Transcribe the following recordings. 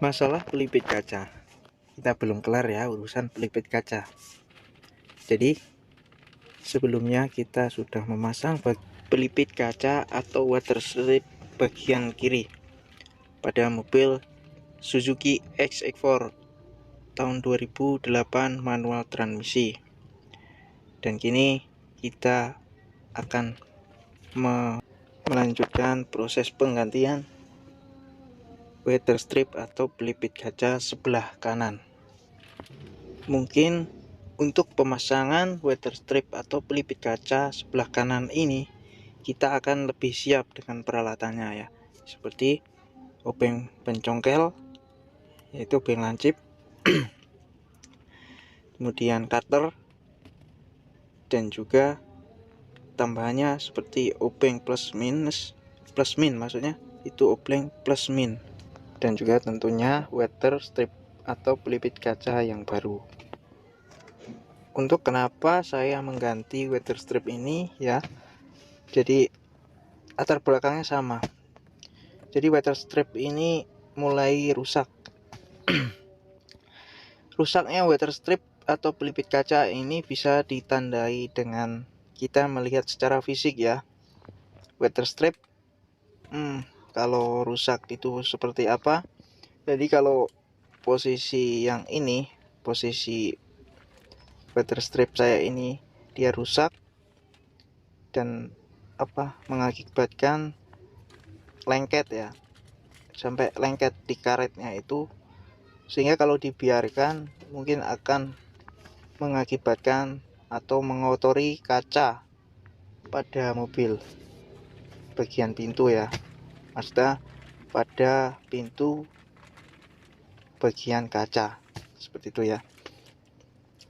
Masalah pelipis kaca, kita belum kelar ya urusan pelipis kaca. Jadi sebelumnya kita sudah memasang pelipis kaca atau water strip bagian kiri pada mobil Suzuki XX4 tahun 2008 manual transmisi. Dan kini kita akan melanjutkan proses penggantian water strip atau pelipis kaca sebelah kanan. Mungkin untuk pemasangan water strip atau pelipis kaca sebelah kanan ini kita akan lebih siap dengan peralatannya ya, seperti obeng pencongkel yaitu obeng lancip, kemudian cutter, dan juga tambahannya seperti obeng plus min maksudnya itu obeng plus min, dan juga tentunya water strip atau pelipis kaca yang baru. Untuk kenapa saya mengganti water strip ini ya, jadi latar belakangnya sama. Jadi water strip ini mulai rusak. Rusaknya water strip atau pelipis kaca ini bisa ditandai dengan kita melihat secara fisik ya. Water strip kalau rusak itu seperti apa? Jadi kalau posisi yang ini, posisi water strip saya ini dia rusak dan mengakibatkan lengket ya, sampai lengket di karetnya itu, sehingga kalau dibiarkan mungkin akan mengakibatkan atau mengotori kaca pada mobil bagian pintu ya, maksudnya pada pintu bagian kaca seperti itu ya.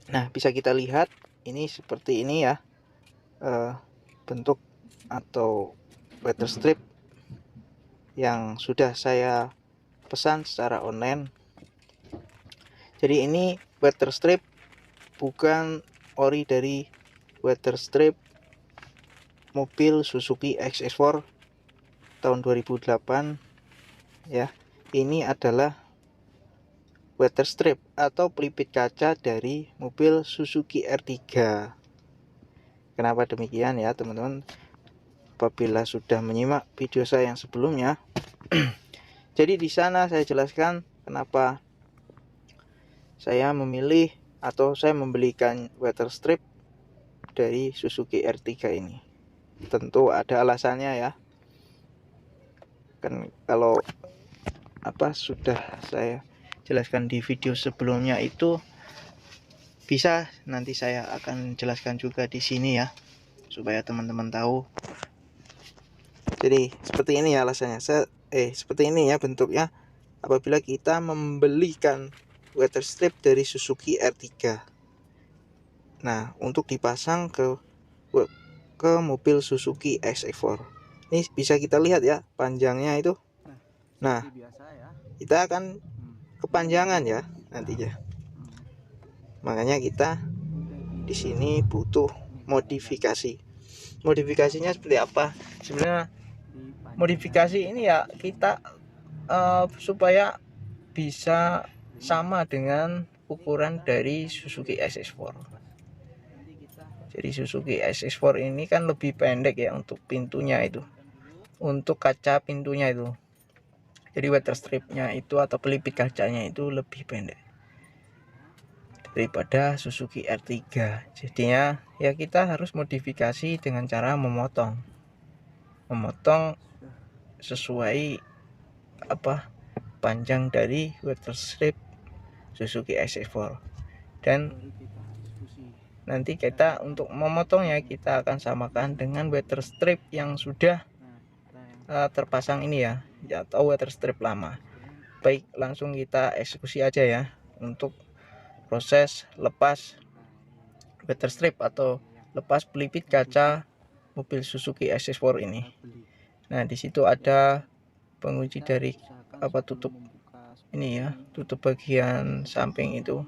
Nah, bisa kita lihat ini seperti ini ya, bentuk atau water strip yang sudah saya pesan secara online. Jadi ini water strip bukan ori dari water strip mobil Suzuki XX4 tahun 2008 ya. Ini adalah water strip atau pelipis kaca dari mobil Suzuki R3. Kenapa demikian ya teman-teman? Apabila sudah menyimak video saya yang sebelumnya, jadi di sana saya jelaskan kenapa saya memilih atau saya membelikan water strip dari Suzuki R3 ini. Tentu ada alasannya ya. Kan kalau sudah saya jelaskan di video sebelumnya itu, bisa nanti saya akan jelaskan juga di sini ya, supaya teman-teman tahu. Jadi seperti ini ya alasannya. Seperti ini ya bentuknya apabila kita membelikan water strip dari Suzuki R3. Nah, untuk dipasang ke mobil Suzuki XX4. Ini bisa kita lihat ya panjangnya itu. Nah, kita akan kepanjangan ya nantinya. Makanya kita di sini butuh modifikasi. Modifikasinya seperti apa? Sebenarnya modifikasi ini ya kita supaya bisa sama dengan ukuran dari Suzuki SS4. Jadi Suzuki SS4 ini kan lebih pendek ya untuk pintunya itu, untuk kaca pintunya itu. Jadi water stripnya itu atau pelipis kacanya itu lebih pendek daripada Suzuki R3. Jadinya ya kita harus modifikasi dengan cara memotong sesuai panjang dari water strip Suzuki SS4. Dan nanti kita untuk memotongnya kita akan samakan dengan water strip yang sudah terpasang ini ya, atau water strip lama. Baik, langsung kita eksekusi aja ya untuk proses lepas water strip atau lepas pelipis kaca mobil Suzuki SS4 ini. Nah, di situ ada pengunci dari tutup ini ya, tutup bagian samping itu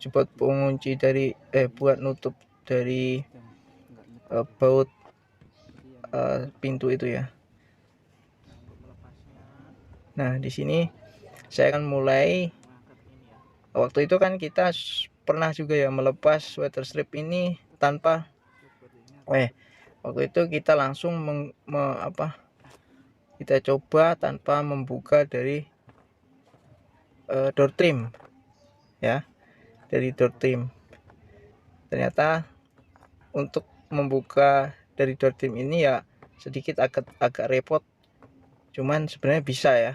buat pengunci dari buat nutup dari baut pintu itu ya. Nah, di sini saya akan mulai. Waktu itu kan kita pernah juga ya melepas sweater strip ini tanpa waktu itu kita langsung kita coba tanpa membuka dari door trim ya, dari door trim. Ternyata untuk membuka dari door trim ini ya sedikit agak repot, cuman sebenarnya bisa ya.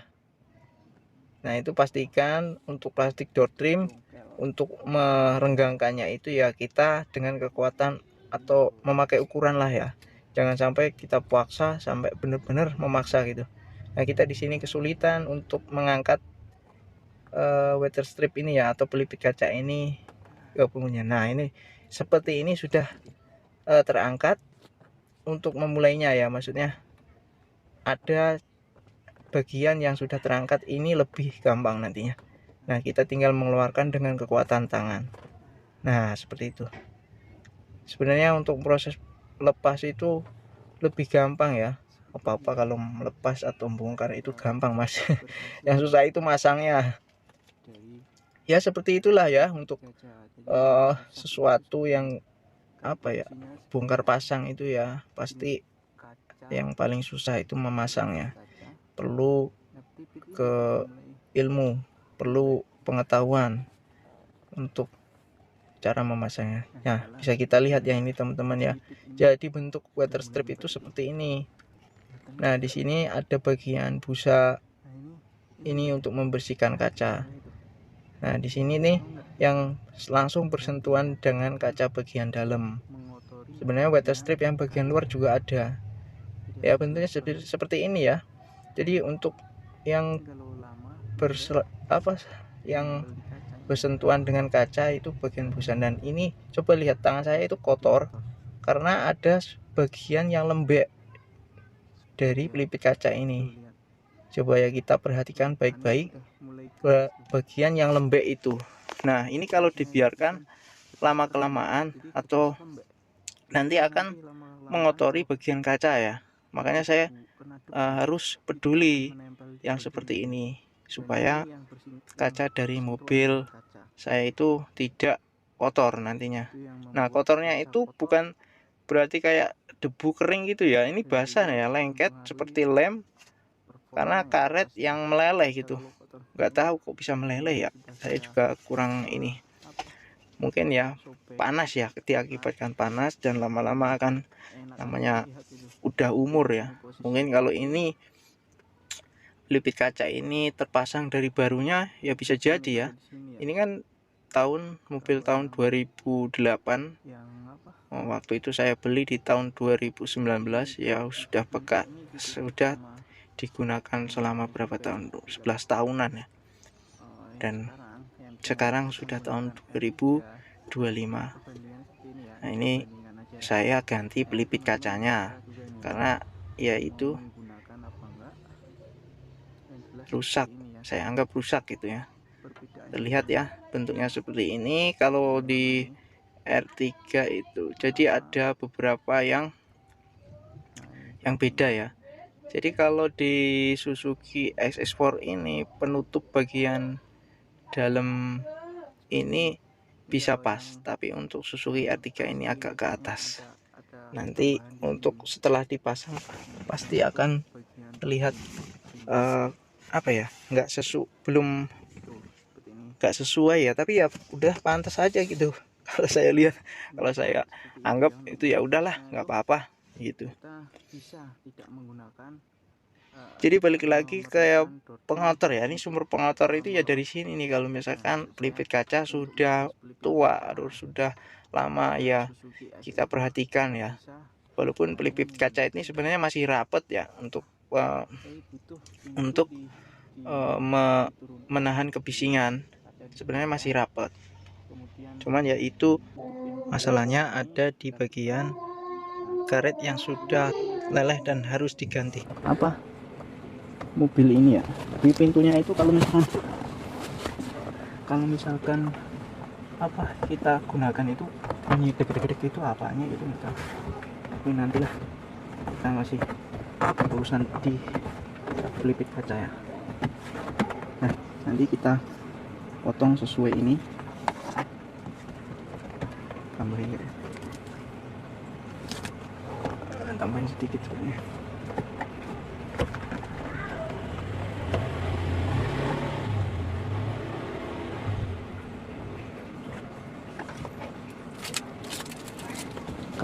Nah, itu pastikan untuk plastik door trim, untuk merenggangkannya itu ya kita dengan kekuatan atau memakai ukuran lah ya. Jangan sampai kita paksa sampai benar-benar memaksa gitu. Nah, kita di sini kesulitan untuk mengangkat weather strip ini ya, atau pelipis kaca ini gabungannya. Nah, ini seperti ini sudah terangkat. Untuk memulainya ya, maksudnya ada bagian yang sudah terangkat ini lebih gampang nantinya. Nah, kita tinggal mengeluarkan dengan kekuatan tangan. Nah, seperti itu. Sebenarnya untuk proses lepas itu lebih gampang ya. Apa-apa kalau melepas atau membongkar itu gampang, Mas. Yang susah itu masangnya. Ya seperti itulah ya untuk sesuatu yang bongkar pasang itu ya pasti yang paling susah itu memasangnya. Perlu ke ilmu, perlu pengetahuan untuk cara memasangnya. Nah, bisa kita lihat ya ini teman-teman ya. Jadi bentuk weather strip itu seperti ini. Nah, di sini ada bagian busa ini untuk membersihkan kaca. Nah, di sini nih yang langsung bersentuhan dengan kaca bagian dalam. Sebenarnya weather strip yang bagian luar juga ada. Ya, bentuknya seperti ini ya. Jadi untuk yang yang bersentuhan dengan kaca itu bagian busa. Dan ini coba lihat tangan saya itu kotor karena ada bagian yang lembek dari pelipis kaca ini. Coba ya kita perhatikan baik-baik bagian yang lembek itu. Nah, ini kalau dibiarkan lama kelamaan atau nanti akan mengotori bagian kaca ya. Makanya saya harus peduli yang seperti ini supaya kaca dari mobil saya itu tidak kotor nantinya. Nah, kotornya itu bukan berarti kayak debu kering gitu ya. Ini basah ya, lengket seperti lem karena karet yang meleleh gitu. Nggak tahu kok bisa meleleh ya. Saya juga kurang ini. Mungkin ya panas ya, diakibatkan panas dan lama-lama akan namanya udah umur ya. Mungkin kalau ini pelipis kaca ini terpasang dari barunya ya bisa jadi ya. Ini kan mobil tahun 2008. Waktu itu saya beli di tahun 2019 ya, sudah bekas, sudah digunakan selama berapa tahun, 11 tahunan ya. Dan sekarang sudah tahun 2025. Nah, ini saya ganti pelipis kacanya karena ya itu rusak, saya anggap rusak gitu ya. Terlihat ya bentuknya seperti ini kalau di R3 itu. Jadi ada beberapa yang beda ya. Jadi kalau di Suzuki SS4 ini penutup bagian dalam ini bisa pas, tapi untuk Suzuki R3 ini agak ke atas. Nanti untuk setelah dipasang pasti akan terlihat nggak sesuai ya, tapi ya udah pantas aja gitu. Kalau saya lihat, kalau saya anggap itu ya udahlah, nggak apa-apa gitu. Jadi balik lagi ke pengotor ya, ini sumber pengotor itu ya dari sini nih. Kalau misalkan pelipis kaca sudah tua atau sudah lama ya kita perhatikan ya. Walaupun pelipis kaca ini sebenarnya masih rapat ya untuk menahan kebisingan, sebenarnya masih rapat. Cuman ya itu masalahnya ada di bagian karet yang sudah leleh dan harus diganti. Mobil ini ya, di pintunya itu kalau misalkan kita gunakan itu bunyi deg-deg itu apanya itu kita. Tapi nantilah, kita masih urusan di pelipis kaca ya. Nah, Nanti kita potong sesuai ini, tambahin ya, tambahin sedikit sebenarnya.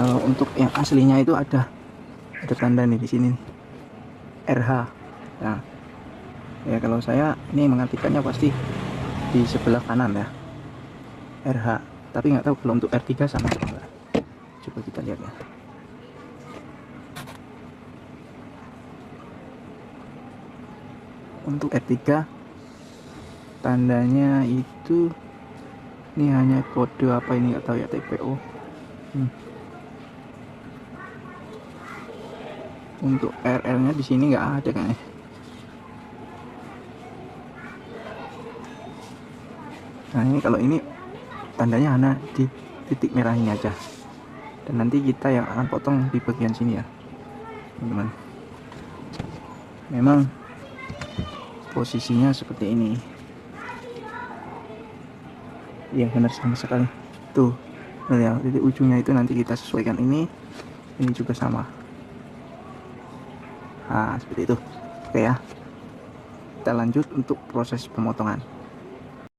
Kalau untuk yang aslinya itu ada tanda nih di sini nih, RH. Nah, ya kalau saya ini mengartikannya pasti di sebelah kanan ya, RH. Tapi nggak tahu kalau untuk R3 sama atau enggak. Coba kita lihat ya. Untuk R3 tandanya itu ini hanya kode apa ini nggak tahu ya, TPO. Untuk RL-nya di sini nggak ada kayaknya. Nah ini kalau ini tandanya hanya di titik merah ini aja. Dan nanti kita yang akan potong di bagian sini ya, teman-teman. Memang posisinya seperti ini. Iya benar sama sekali. Tuh, ya, titik ujungnya itu nanti kita sesuaikan ini juga sama. Nah seperti itu. Oke ya, kita lanjut untuk proses pemotongan.